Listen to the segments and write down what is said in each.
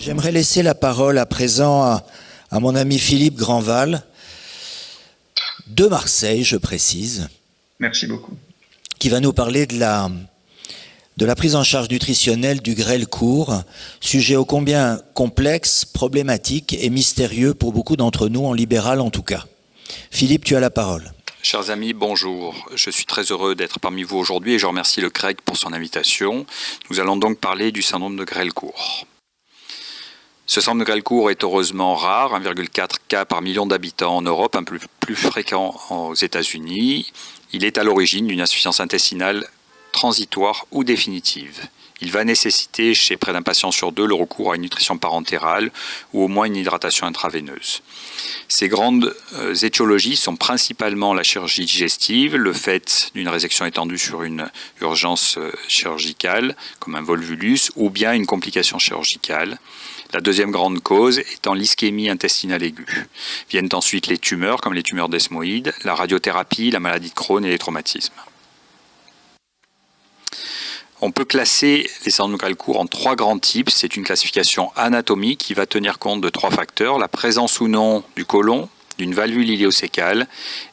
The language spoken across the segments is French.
J'aimerais laisser la parole à présent à mon ami Philippe Grandval, de Marseille, je précise. Merci beaucoup. Qui va nous parler de la prise en charge nutritionnelle du grêle court, sujet ô combien complexe, problématique et mystérieux pour beaucoup d'entre nous, en libéral en tout cas. Philippe, tu as la parole. Chers amis, bonjour. Je suis très heureux d'être parmi vous aujourd'hui et je remercie le CREG pour son invitation. Nous allons donc parler du syndrome de grêle court. Ce syndrome de grêle court est heureusement rare, 1,4 cas par million d'habitants en Europe, un peu plus fréquent aux États-Unis. Il est à l'origine d'une insuffisance intestinale transitoire ou définitive. Il va nécessiter chez près d'un patient sur deux le recours à une nutrition parentérale ou au moins une hydratation intraveineuse. Ces grandes étiologies sont principalement la chirurgie digestive, le fait d'une résection étendue sur une urgence chirurgicale comme un volvulus ou bien une complication chirurgicale. La deuxième grande cause étant l'ischémie intestinale aiguë. Viennent ensuite les tumeurs comme les tumeurs desmoïdes, la radiothérapie, la maladie de Crohn et les traumatismes. On peut classer les syndromes de grêle court en trois grands types. C'est une classification anatomique qui va tenir compte de trois facteurs: la présence ou non du côlon, d'une valvule iléosécale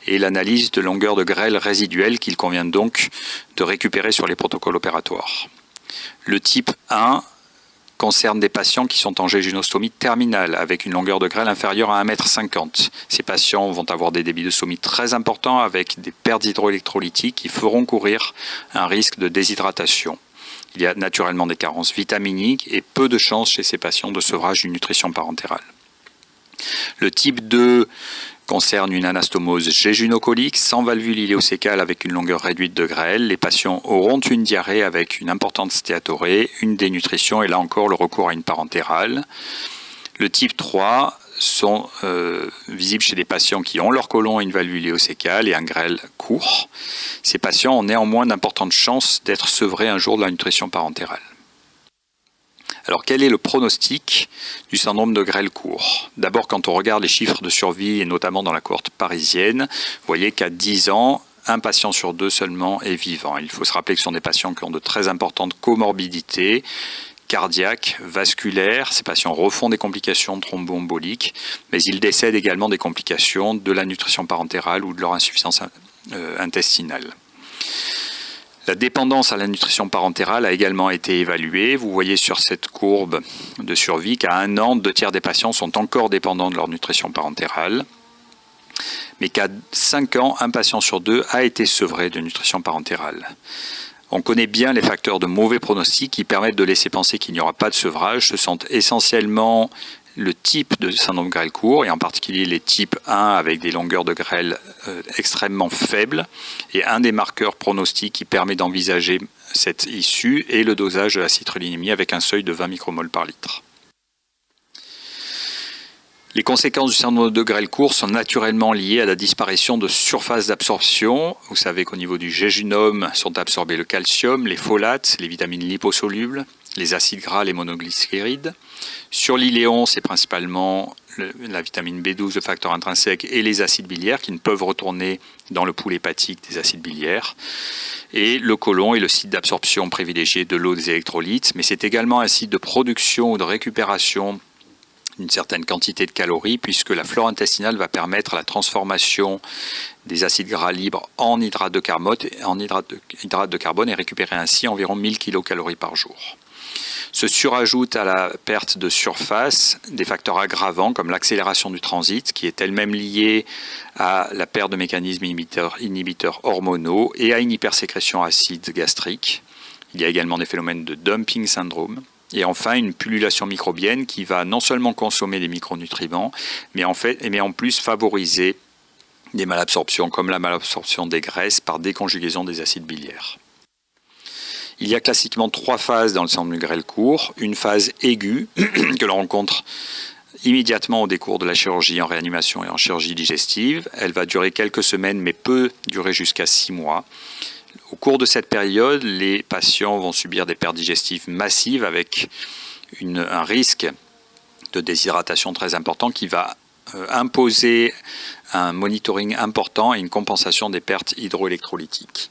et l'analyse de longueur de grêle résiduelle qu'il convient donc de récupérer sur les protocoles opératoires. Le type 1 concerne des patients qui sont en jéjunostomie terminale avec une longueur de grêle inférieure à 1,50 m. Ces patients vont avoir des débits de stomie très importants avec des pertes hydroélectrolytiques qui feront courir un risque de déshydratation. Il y a naturellement des carences vitaminiques et peu de chances chez ces patients de sevrage d'une nutrition parentérale. Le type 2 concerne une anastomose jéjunocolique sans valvule iléosécale avec une longueur réduite de grêle. Les patients auront une diarrhée avec une importante stéatorrhée, une dénutrition et là encore le recours à une parentérale. Le type 3 sont visibles chez des patients qui ont leur côlon et une valvule iléosécale et un grêle court. Ces patients ont néanmoins d'importantes chances d'être sevrés un jour de la nutrition parentérale. Alors quel est le pronostic du syndrome de grêle court? D'abord, quand on regarde les chiffres de survie, et notamment dans la cohorte parisienne, vous voyez qu'à 10 ans, un patient sur deux seulement est vivant. Il faut se rappeler que ce sont des patients qui ont de très importantes comorbidités cardiaques, vasculaires. Ces patients refont des complications thromboemboliques, mais ils décèdent également des complications de la nutrition parentérale ou de leur insuffisance intestinale. La dépendance à la nutrition parentérale a également été évaluée. Vous voyez sur cette courbe de survie qu'à 1 an, 2 tiers des patients sont encore dépendants de leur nutrition parentérale, mais qu'à 5 ans, un patient sur 2 a été sevré de nutrition parentérale. On connaît bien les facteurs de mauvais pronostic qui permettent de laisser penser qu'il n'y aura pas de sevrage. Ce sont essentiellement le type de syndrome de grêle court, et en particulier les types 1 avec des longueurs de grêle extrêmement faibles. Et un des marqueurs pronostiques qui permet d'envisager cette issue est le dosage de la citrullinémie avec un seuil de 20 micromoles par litre. Les conséquences du syndrome de grêle court sont naturellement liées à la disparition de surface d'absorption. Vous savez qu'au niveau du jéjunum sont absorbés le calcium, les folates, les vitamines liposolubles, les acides gras, les monoglycérides. Sur l'iléon, c'est principalement la vitamine B12, le facteur intrinsèque et les acides biliaires qui ne peuvent retourner dans le pool hépatique des acides biliaires. Et le côlon est le site d'absorption privilégié de l'eau, des électrolytes, mais c'est également un site de production ou de récupération d'une certaine quantité de calories puisque la flore intestinale va permettre la transformation des acides gras libres en hydrates de carbone et récupérer ainsi environ 1000 kcal par jour. Se surajoutent à la perte de surface des facteurs aggravants comme l'accélération du transit qui est elle-même liée à la perte de mécanismes inhibiteurs hormonaux et à une hypersécrétion acide gastrique. Il y a également des phénomènes de dumping syndrome. Et enfin, une pullulation microbienne qui va non seulement consommer des micronutriments, mais en plus favoriser des malabsorptions comme la malabsorption des graisses par déconjugaison des acides biliaires. Il y a classiquement 3 phases dans le syndrome du grêle court. Une phase aiguë que l'on rencontre immédiatement au décours de la chirurgie en réanimation et en chirurgie digestive. Elle va durer quelques semaines mais peut durer jusqu'à 6 mois. Au cours de cette période, les patients vont subir des pertes digestives massives avec un risque de déshydratation très important qui va imposer un monitoring important et une compensation des pertes hydroélectrolytiques.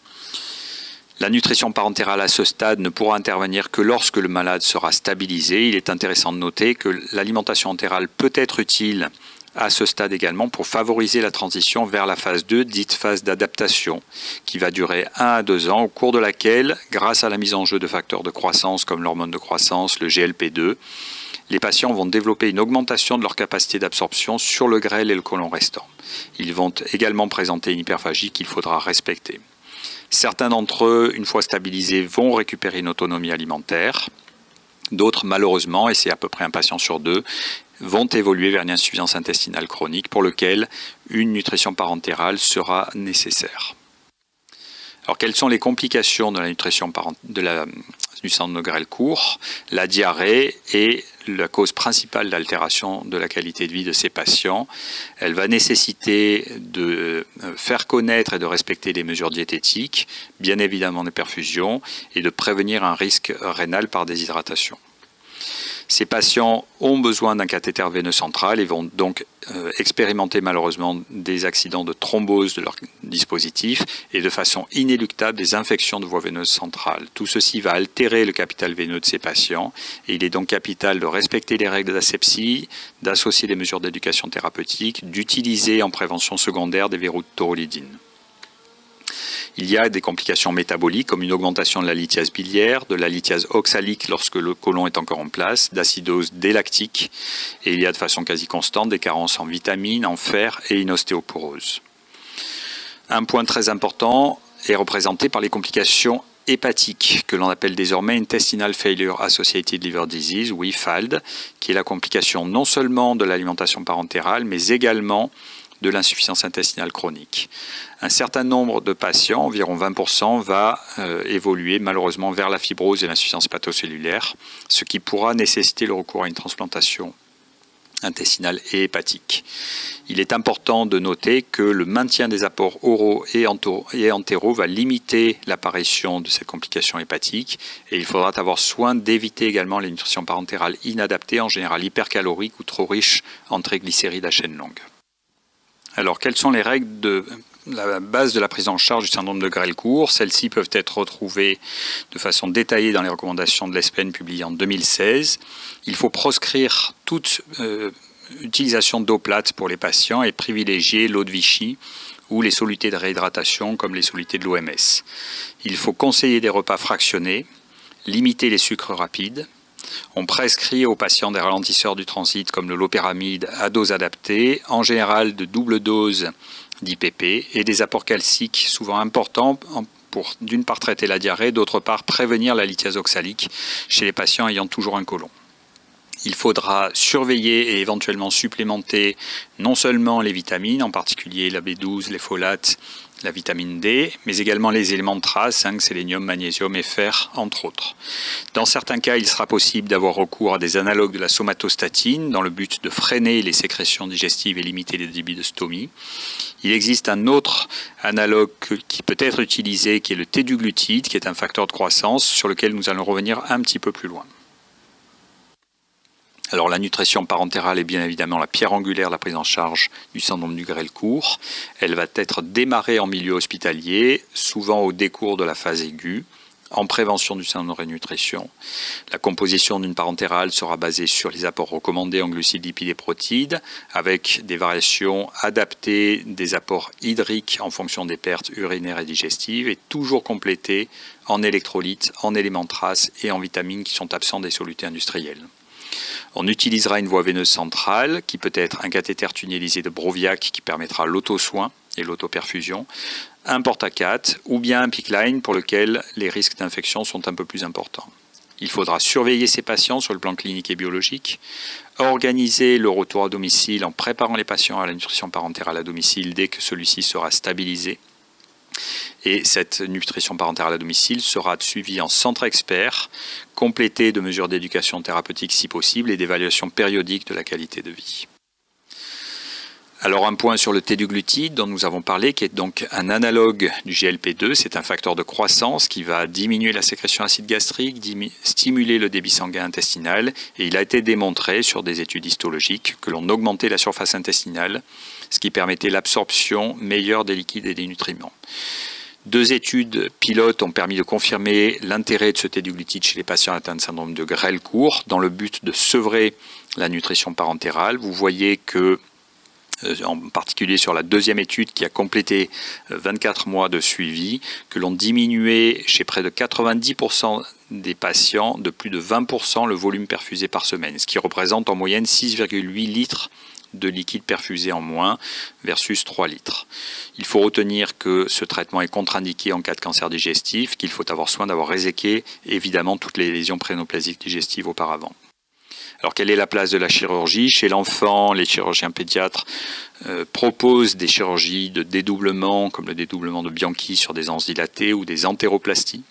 La nutrition parentérale à ce stade ne pourra intervenir que lorsque le malade sera stabilisé. Il est intéressant de noter que l'alimentation entérale peut être utile à ce stade également pour favoriser la transition vers la phase 2, dite phase d'adaptation, qui va durer 1 à 2 ans, au cours de laquelle, grâce à la mise en jeu de facteurs de croissance comme l'hormone de croissance, le GLP-2, les patients vont développer une augmentation de leur capacité d'absorption sur le grêle et le côlon restant. Ils vont également présenter une hyperphagie qu'il faudra respecter. Certains d'entre eux, une fois stabilisés, vont récupérer une autonomie alimentaire. D'autres, malheureusement, et c'est à peu près un patient sur 2, vont évoluer vers une insuffisance intestinale chronique pour lequel une nutrition parentérale sera nécessaire. Alors, quelles sont les complications de la nutrition du syndrome de grêle court? La diarrhée est la cause principale d'altération de la qualité de vie de ces patients. Elle va nécessiter de faire connaître et de respecter les mesures diététiques, bien évidemment des perfusions, et de prévenir un risque rénal par déshydratation. Ces patients ont besoin d'un cathéter veineux central et vont donc expérimenter malheureusement des accidents de thrombose de leur dispositif et de façon inéluctable des infections de voie veineuse centrale. Tout ceci va altérer le capital veineux de ces patients et il est donc capital de respecter les règles d'asepsie, d'associer les mesures d'éducation thérapeutique, d'utiliser en prévention secondaire des verrous de taurolidine. Il y a des complications métaboliques comme une augmentation de la lithiase biliaire, de la lithiase oxalique lorsque le côlon est encore en place, d'acidose délactique et il y a de façon quasi constante des carences en vitamines, en fer et une ostéoporose. Un point très important est représenté par les complications hépatiques que l'on appelle désormais Intestinal Failure Associated Liver Disease ou IFALD, qui est la complication non seulement de l'alimentation parentérale mais également de l'insuffisance intestinale chronique. Un certain nombre de patients, environ 20%, va évoluer malheureusement vers la fibrose et l'insuffisance hépatocellulaire, ce qui pourra nécessiter le recours à une transplantation intestinale et hépatique. Il est important de noter que le maintien des apports oraux et entéraux va limiter l'apparition de ces complications hépatiques et il faudra avoir soin d'éviter également les nutritions parentérales inadaptées, en général hypercaloriques ou trop riches en triglycérides à chaîne longue. Alors, quelles sont les règles de la base de la prise en charge du syndrome de grêle court? Celles-ci peuvent être retrouvées de façon détaillée dans les recommandations de l'ESPEN publiées en 2016. Il faut proscrire toute utilisation d'eau plate pour les patients et privilégier l'eau de Vichy ou les solutés de réhydratation comme les solutés de l'OMS. Il faut conseiller des repas fractionnés, limiter les sucres rapides. On prescrit aux patients des ralentisseurs du transit comme le loperamide à dose adaptée, en général de double dose d'IPP et des apports calciques souvent importants pour d'une part traiter la diarrhée, d'autre part prévenir la lithiase oxalique chez les patients ayant toujours un côlon. Il faudra surveiller et éventuellement supplémenter non seulement les vitamines, en particulier la B12, les folates, la vitamine D, mais également les éléments de trace, zinc, sélénium, magnésium et fer, entre autres. Dans certains cas, il sera possible d'avoir recours à des analogues de la somatostatine dans le but de freiner les sécrétions digestives et limiter les débits de stomie. Il existe un autre analogue qui peut être utilisé, qui est le téduglutide, qui est un facteur de croissance sur lequel nous allons revenir un petit peu plus loin. Alors la nutrition parentérale est bien évidemment la pierre angulaire de la prise en charge du syndrome du grêle court. Elle va être démarrée en milieu hospitalier, souvent au décours de la phase aiguë, en prévention du syndrome de rénutrition. La composition d'une parentérale sera basée sur les apports recommandés en glucides, lipides et protides, avec des variations adaptées des apports hydriques en fonction des pertes urinaires et digestives, et toujours complétées en électrolytes, en éléments traces et en vitamines qui sont absents des solutés industriels. On utilisera une voie veineuse centrale qui peut être un cathéter tunnelisé de Broviac qui permettra l'auto-soin et l'auto-perfusion, un porte-à-4 ou bien un PICC line pour lequel les risques d'infection sont un peu plus importants. Il faudra surveiller ces patients sur le plan clinique et biologique, organiser le retour à domicile en préparant les patients à la nutrition parentérale à domicile dès que celui-ci sera stabilisé. Et cette nutrition parentérale à domicile sera suivie en centre expert, complétée de mesures d'éducation thérapeutique si possible et d'évaluation périodique de la qualité de vie. Alors un point sur le téduglutide dont nous avons parlé, qui est donc un analogue du GLP-2, c'est un facteur de croissance qui va diminuer la sécrétion acide gastrique, stimuler le débit sanguin intestinal, et il a été démontré sur des études histologiques que l'on augmentait la surface intestinale, ce qui permettait l'absorption meilleure des liquides et des nutriments. 2 études pilotes ont permis de confirmer l'intérêt de ce thé du glutide chez les patients atteints de syndrome de grêle court dans le but de sevrer la nutrition parentérale. Vous voyez que, en particulier sur la 2e étude qui a complété 24 mois de suivi, que l'on diminuait chez près de 90% des patients de plus de 20% le volume perfusé par semaine, ce qui représente en moyenne 6,8 litres de liquide perfusé en moins versus 3 litres. Il faut retenir que ce traitement est contre-indiqué en cas de cancer digestif, qu'il faut avoir soin d'avoir réséqué évidemment toutes les lésions prénoplasiques digestives auparavant. Alors, quelle est la place de la chirurgie? Chez l'enfant, les chirurgiens pédiatres proposent des chirurgies de dédoublement, comme le dédoublement de Bianchi sur des anses dilatées ou des entéroplasties.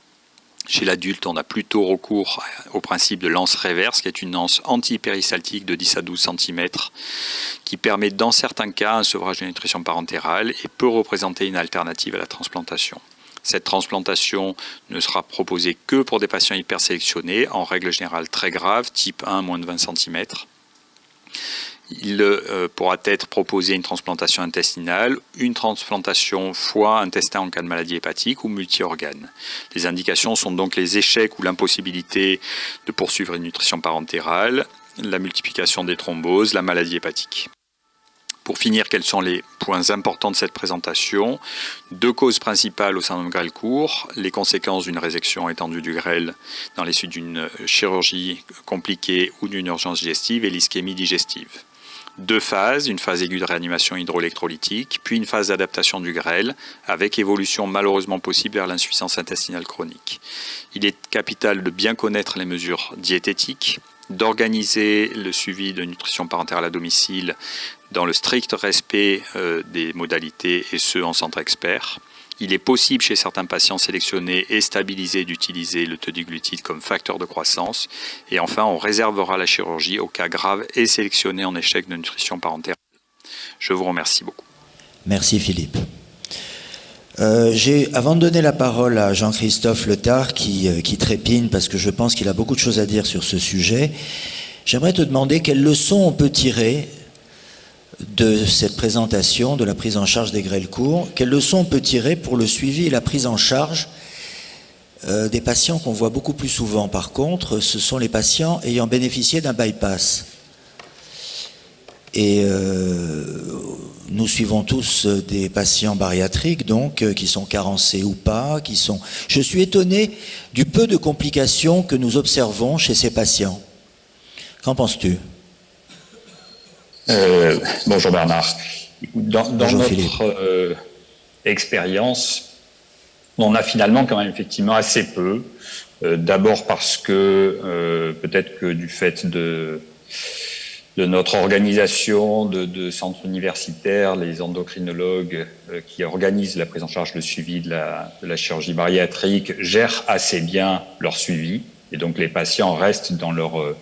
Chez l'adulte, on a plutôt recours au principe de l'anse réverse, qui est une anse antipérisaltique de 10 à 12 cm, qui permet dans certains cas un sevrage de nutrition parentérale et peut représenter une alternative à la transplantation. Cette transplantation ne sera proposée que pour des patients hyper sélectionnés, en règle générale très graves, type 1, moins de 20 cm. Il pourra être proposé une transplantation intestinale, une transplantation foie-intestin en cas de maladie hépatique ou multi-organes. Les indications sont donc les échecs ou l'impossibilité de poursuivre une nutrition parentérale, la multiplication des thromboses, la maladie hépatique. Pour finir, quels sont les points importants de cette présentation? 2 causes principales au syndrome de grêle court, les conséquences d'une résection étendue du grêle dans les suites d'une chirurgie compliquée ou d'une urgence digestive et l'ischémie digestive. 2 phases, une phase aiguë de réanimation hydroélectrolytique, puis une phase d'adaptation du grêle, avec évolution malheureusement possible vers l'insuffisance intestinale chronique. Il est capital de bien connaître les mesures diététiques, d'organiser le suivi de nutrition parentérale à domicile dans le strict respect des modalités et ce en centre expert. Il est possible chez certains patients sélectionnés et stabilisés d'utiliser le taudiglutide comme facteur de croissance. Et enfin, on réservera la chirurgie aux cas graves et sélectionnés en échec de nutrition parentérale. Je vous remercie beaucoup. Merci Philippe. Avant de donner la parole à Jean-Christophe Letard qui trépigne parce que je pense qu'il a beaucoup de choses à dire sur ce sujet, j'aimerais te demander quelles leçons on peut tirer de cette présentation de la prise en charge des grêles courts. Quelles leçons on peut tirer pour le suivi et la prise en charge des patients qu'on voit beaucoup plus souvent? Par contre, ce sont les patients ayant bénéficié d'un bypass. Et nous suivons tous des patients bariatriques, donc, qui sont carencés ou pas, qui sont... Je suis étonné du peu de complications que nous observons chez ces patients. Qu'en penses-tu? Bonjour Bernard. Dans Bonjour notre expérience, on a finalement quand même effectivement assez peu. D'abord parce que peut-être que du fait de notre organisation de centres universitaires, les endocrinologues qui organisent la prise en charge, le suivi de la chirurgie bariatrique gèrent assez bien leur suivi. Et donc les patients restent dans leur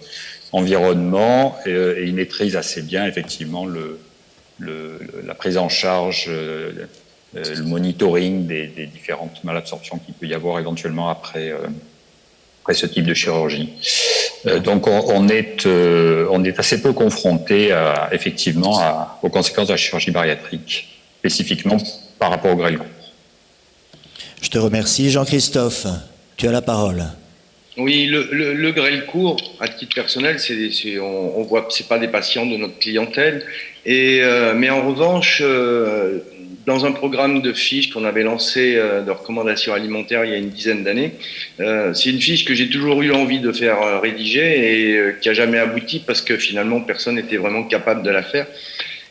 environnement et ils maîtrisent assez bien effectivement la prise en charge, le monitoring des différentes malabsorptions qu'il peut y avoir éventuellement après ce type de chirurgie. Donc on est assez peu confronté effectivement aux conséquences de la chirurgie bariatrique, spécifiquement par rapport au grêle court. Je te remercie. Jean-Christophe, tu as la parole. Oui, le grêle court, à titre personnel, on voit, c'est pas des patients de notre clientèle. Mais en revanche, dans un programme de fiches qu'on avait lancé de recommandations alimentaires il y a une dizaine d'années, c'est une fiche que j'ai toujours eu envie de faire rédiger et qui a jamais abouti parce que finalement personne n'était vraiment capable de la faire.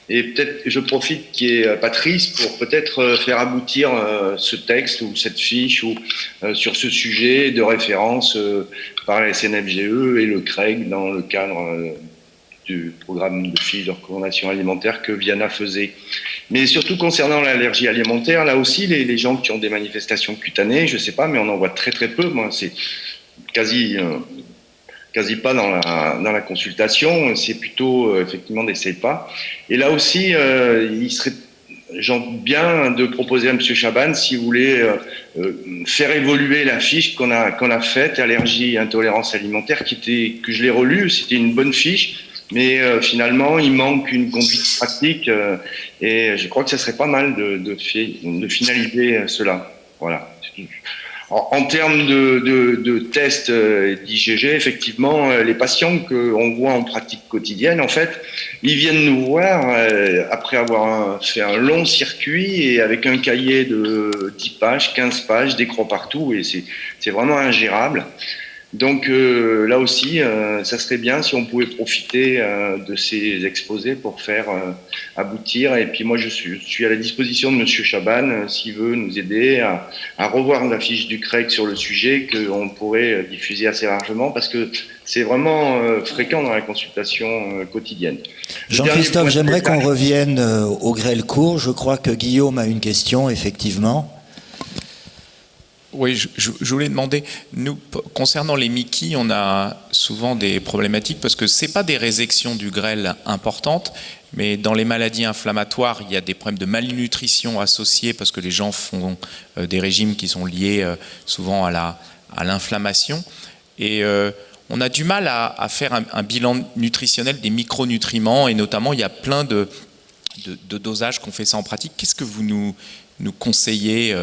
Et peut-être je profite qu'il y ait Patrice pour peut-être faire aboutir ce texte ou cette fiche ou sur ce sujet de référence par la SNFGE et le CREG dans le cadre du programme de fiches de recommandation alimentaire que Viana faisait. Mais surtout concernant l'allergie alimentaire, là aussi les gens qui ont des manifestations cutanées, je sais pas, mais on en voit très très peu. Moi, c'est quasi pas dans la consultation, c'est plutôt effectivement des CEPA. Et là aussi, il serait bien de proposer à M. Chaban, si vous voulez, faire évoluer la fiche qu'on a faite, allergie et intolérance alimentaire, que je l'ai relue, c'était une bonne fiche, mais finalement, il manque une conduite pratique, et je crois que ça serait pas mal de finaliser cela. Voilà. En termes de tests d'IgG, effectivement, les patients qu'on voit en pratique quotidienne, en fait, ils viennent nous voir après avoir fait un long circuit et avec un cahier de 10 pages, 15 pages, des crocs partout, et c'est vraiment ingérable. Donc là aussi, ça serait bien si on pouvait profiter de ces exposés pour faire aboutir. Et puis moi, je suis à la disposition de Monsieur Chaban s'il veut nous aider à revoir la fiche du CREC sur le sujet qu'on pourrait diffuser assez largement parce que c'est vraiment fréquent dans la consultation quotidienne. Jean-Christophe, j'aimerais qu'on revienne au grêle court. Je crois que Guillaume a une question, effectivement. Oui, je voulais demander, nous, concernant les Mickey, on a souvent des problématiques parce que ce n'est pas des résections du grêle importantes, mais dans les maladies inflammatoires, il y a des problèmes de malnutrition associés parce que les gens font des régimes qui sont liés souvent à l'inflammation. Et on a du mal à faire un bilan nutritionnel des micronutriments et notamment il y a plein de dosages qu'on fait ça en pratique. Qu'est-ce que vous nous conseillez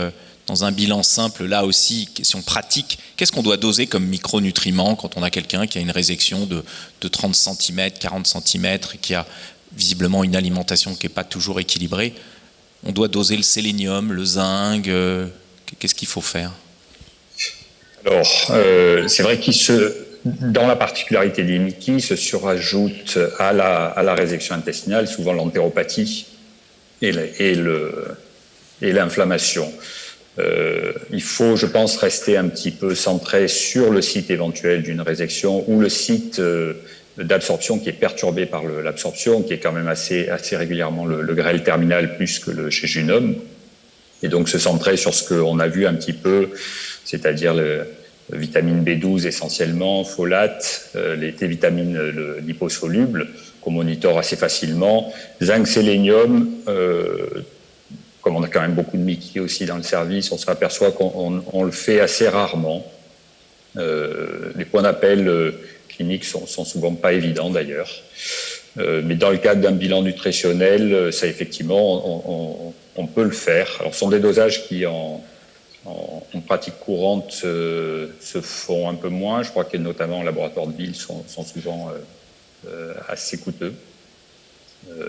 dans un bilan simple, là aussi, question pratique, qu'est-ce qu'on doit doser comme micronutriments quand on a quelqu'un qui a une résection de 30 cm, 40 cm, et qui a visiblement une alimentation qui n'est pas toujours équilibrée? On doit doser le sélénium, le zinc, qu'est-ce qu'il faut faire? Alors, c'est vrai dans la particularité des Mickey, se surajoute à la résection intestinale souvent l'entéropathie et l'inflammation. Il faut, je pense, rester un petit peu centré sur le site éventuel d'une résection ou le site d'absorption qui est perturbé par l'absorption, qui est quand même assez régulièrement le grêle terminal plus que le jejunum. Et donc se centrer sur ce qu'on a vu un petit peu, c'est-à-dire vitamine B12 essentiellement, folate, les vitamines liposolubles qu'on monitore assez facilement, zinc, sélénium, comme on a quand même beaucoup de Mickey aussi dans le service, on s'aperçoit qu'on le fait assez rarement. Les points d'appel cliniques sont souvent pas évidents d'ailleurs. Mais dans le cadre d'un bilan nutritionnel, ça effectivement, on peut le faire. Alors ce sont des dosages qui en pratique courante se font un peu moins. Je crois que notamment en laboratoire de ville sont souvent assez coûteux.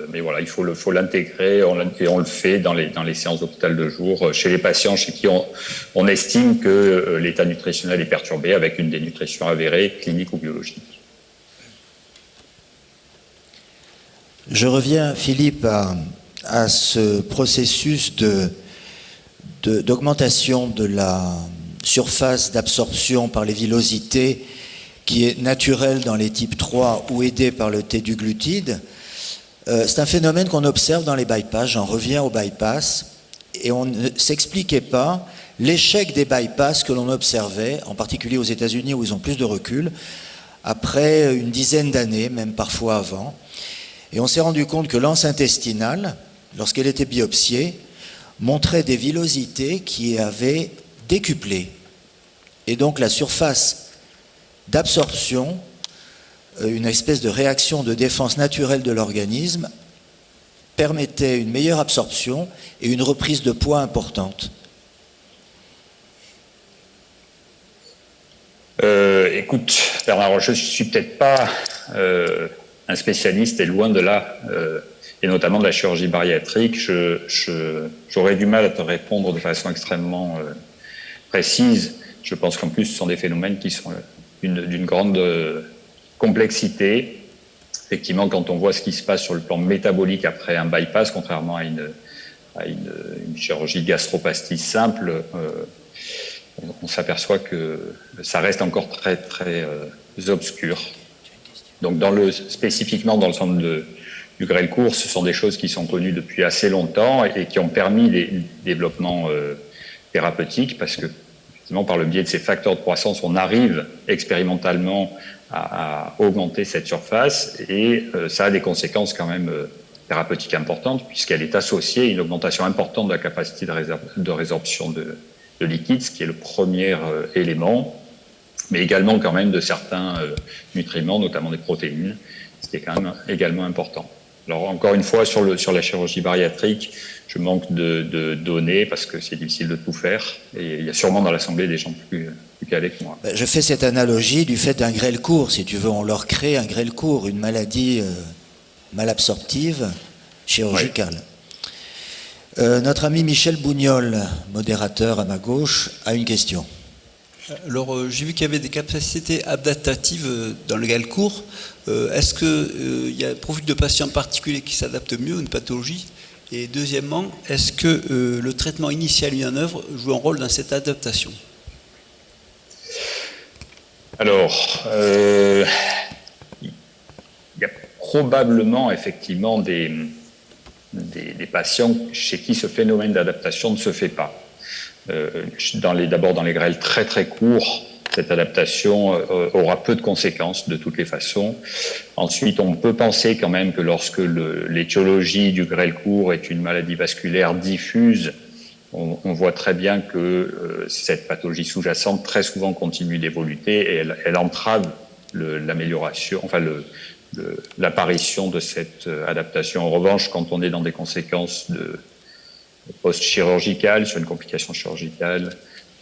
Mais voilà, il faut l'intégrer et on le fait dans les séances d'hôpital de jour chez les patients chez qui on estime que l'état nutritionnel est perturbé avec une dénutrition avérée, clinique ou biologique. Je reviens, Philippe, à ce processus d'augmentation de la surface d'absorption par les villosités qui est naturel dans les types 3 ou aidé par le T du glutide. C'est un phénomène qu'on observe dans les bypass. J'en reviens au bypass. Et on ne s'expliquait pas l'échec des bypass que l'on observait, en particulier aux États-Unis où ils ont plus de recul, après une dizaine d'années, même parfois avant. Et on s'est rendu compte que l'anse intestinale, lorsqu'elle était biopsiée, montrait des villosités qui avaient décuplé. Et donc la surface d'absorption, une espèce de réaction de défense naturelle de l'organisme, permettait une meilleure absorption et une reprise de poids importante. Écoute, Bernard, je ne suis peut-être pas un spécialiste et loin de là, et notamment de la chirurgie bariatrique. J'aurais du mal à te répondre de façon extrêmement précise. Je pense qu'en plus, ce sont des phénomènes qui sont d'une grande complexité. Effectivement, quand on voit ce qui se passe sur le plan métabolique après un bypass, contrairement à une chirurgie gastroplastie simple, on s'aperçoit que ça reste encore très, très obscur. Donc, spécifiquement dans le centre du grêle court, ce sont des choses qui sont connues depuis assez longtemps et qui ont permis des développements thérapeutiques parce que, effectivement, par le biais de ces facteurs de croissance, on arrive expérimentalement à augmenter cette surface et ça a des conséquences quand même thérapeutiques importantes puisqu'elle est associée à une augmentation importante de la capacité de résorption de liquide, ce qui est le premier élément, mais également quand même de certains nutriments, notamment des protéines, ce qui est quand même également important. Alors encore une fois, sur la chirurgie bariatrique, je manque de données parce que c'est difficile de tout faire. Et il y a sûrement dans l'Assemblée des gens plus calés que moi. Je fais cette analogie du fait d'un grêle court. Si tu veux, on leur crée un grêle court, une maladie malabsorptive, chirurgicale. Notre ami Michel Bougnol, modérateur à ma gauche, a une question. Alors, j'ai vu qu'il y avait des capacités adaptatives dans le grêle court. Est-ce qu'il y a un profil de patient particulier qui s'adapte mieux à une pathologie? Et deuxièmement, est-ce que le traitement initial mis en œuvre joue un rôle dans cette adaptation? Alors, il y a probablement effectivement des patients chez qui ce phénomène d'adaptation ne se fait pas. D'abord dans les grêles très très courts, cette adaptation aura peu de conséquences de toutes les façons. Ensuite, on peut penser quand même que lorsque l'étiologie du grêle court est une maladie vasculaire diffuse, on voit très bien que cette pathologie sous-jacente très souvent continue d'évoluer et elle entrave l'amélioration, enfin l'apparition de cette adaptation. En revanche, quand on est dans des conséquences post-chirurgicales, sur une complication chirurgicale,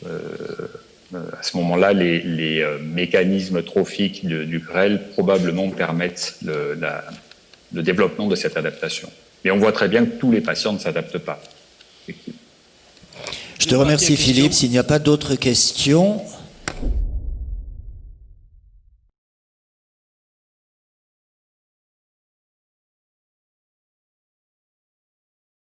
à ce moment-là, les mécanismes trophiques du grêle probablement permettent le développement de cette adaptation. Mais on voit très bien que tous les patients ne s'adaptent pas. Je te remercie Philippe. S'il n'y a pas d'autres questions...